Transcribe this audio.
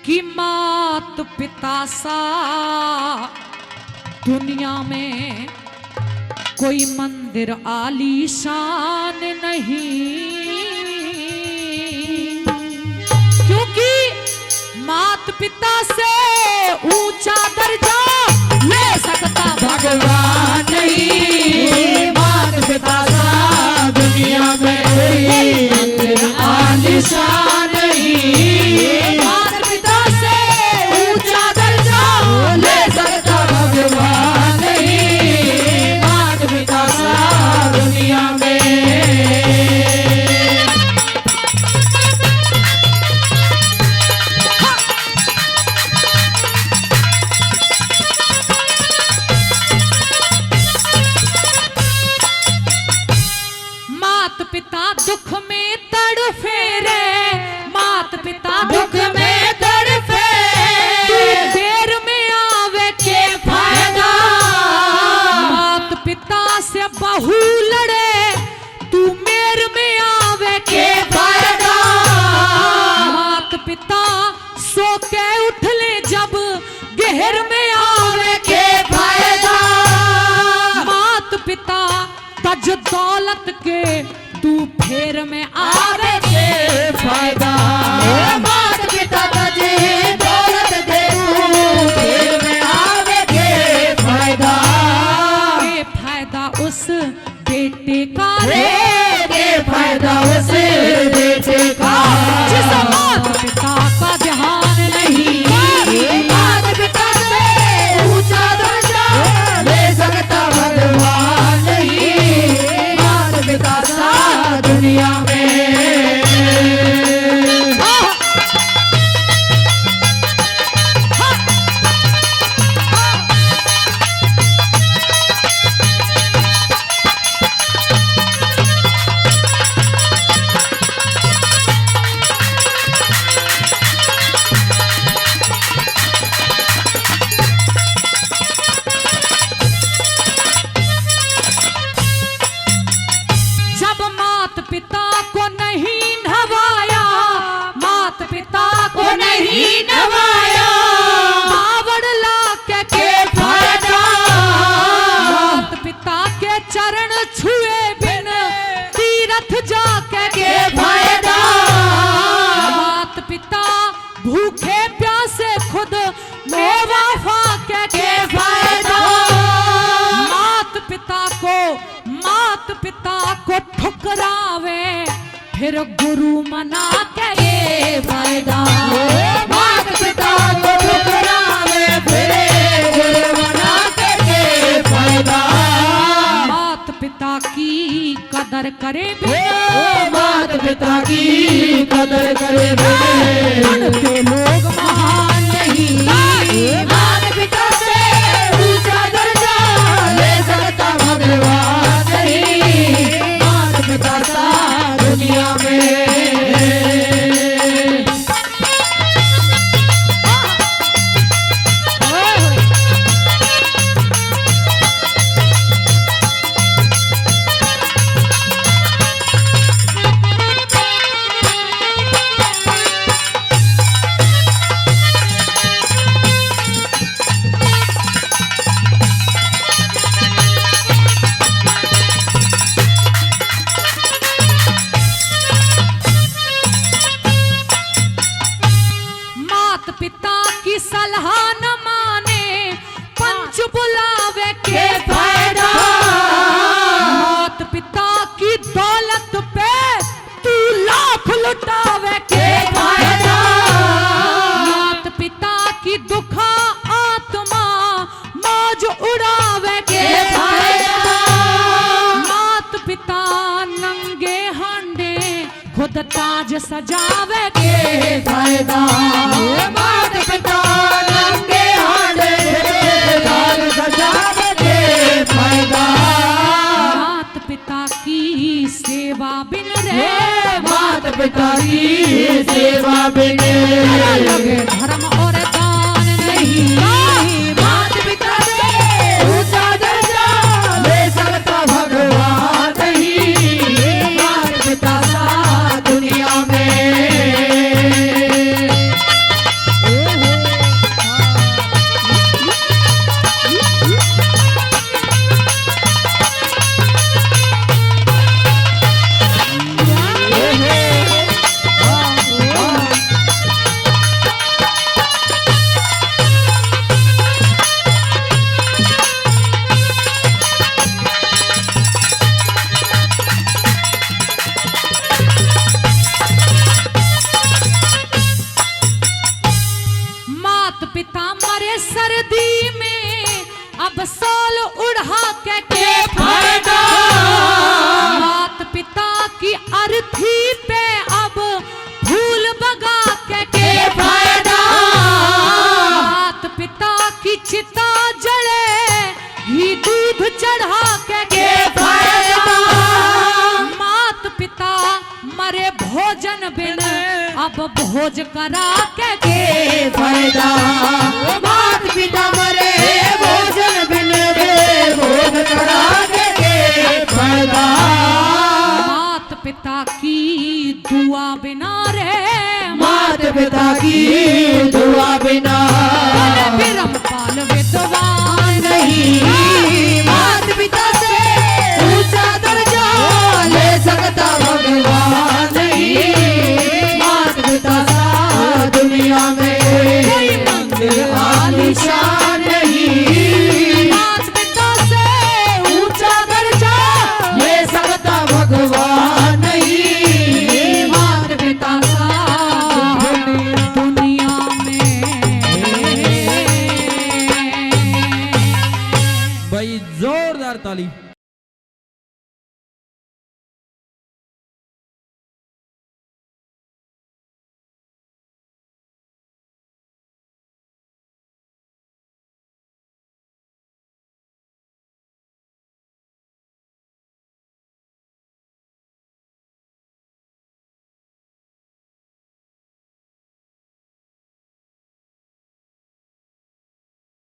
कि मात पिता सा दुनिया में कोई मंदिर आलीशान नहीं, क्योंकि मात पिता से ऊंचा दर्जा ले सकता भगवान नहीं। मात पिता सा दुनिया में कोई मंदिर आलीशान नहीं, मात पिता से ऊंचा दर्जा ले सकता भगवान नहीं। मात पिता सा दुनिया में मात पिता दुख में तड़फे रे, मात पिता दुख में तड़पे, देर में आवे के फायदा। मात पिता से बहू लड़े तू मेर में आवे के फायदा। मात पिता सो के उठ ले जब गहर में आवे के फायदा। मात पिता तज दौलत के तू फेर में आवे के फायदा। मात पिता तुझे दौलत दे तू फिर में आवे के फायदा। के फायदा उस बेटे का रे, के फायदा उस बेटे का जिस मात पिता का ध्यान नहीं। मात पिता से ऊंचा दर्जा ले सकता भगवान नहीं। मात पिता सा दुनिया में जब मात पिता को नहीं नवाया, मात पिता को नहीं नवाया, बावड़ लाख के फायदा। मात पिता के चरण छुए बिन तीरथ जाके के फायदा। मात पिता भूखे प्यासे खुद मेवा फाके के फायदा। मात पिता को ठुकरावे फिर गुरु मना के ये फायदा। मात पिता को ठुकरावे फिर गुरु मना के फायदा। मात पिता की कदर करे बिना, मात पिता की कदर करे बिना के लोग महान नहीं। मात पिता से ऊंचा दर्जा ले सकता भगवान नहीं। मात पिता सा दुनिया में मात पिता की सलाह न माने पंच बुलावे के फायदा। मात पिता की दौलत पे तू लाख लुटावे के फायदा। मात पिता की दुखा आत्मा मौज उड़ावे के फायदा। मात पिता नंगे हांडे खुद ताज सजावे के फायदा। मात पिता नंगे हांडे ताज सजावे के फायदा। मात पिता की सेवा बिन रे, मात पिता की सेवा बिन लगे धर्म और दान नहीं। मात पिता से ऊंचा दर्जा ले सकता भगवान नहीं। मात पिता सा दुनिया में मात पिता मरे सर्दी में अब सोल उड़ा के फायदा। मात पिता की अर्थी पे अब फूल बगा के फायदा। मात पिता की चिता जले घी दूध चढ़ा के फायदा। मात पिता मरे भोजन बिन अब भोज करा के फायदा। मात पिता मरे भोजन बिन रे भोज करा के फायदा। मात पिता की दुआ बिना रे मात पिता की दुआ बिना बिरमपाल विद्वान नहीं। मात पिता से ऊंचा दर्जा ले सकता भगवान नहीं। मात पिता सा दुनिया में कोई मंदिर आलीशान नहीं। मात पिता से ऊंचा दर्जा ले सकता भगवान नहीं। मात पिता सा दुनिया में भाई जोरदार ताली।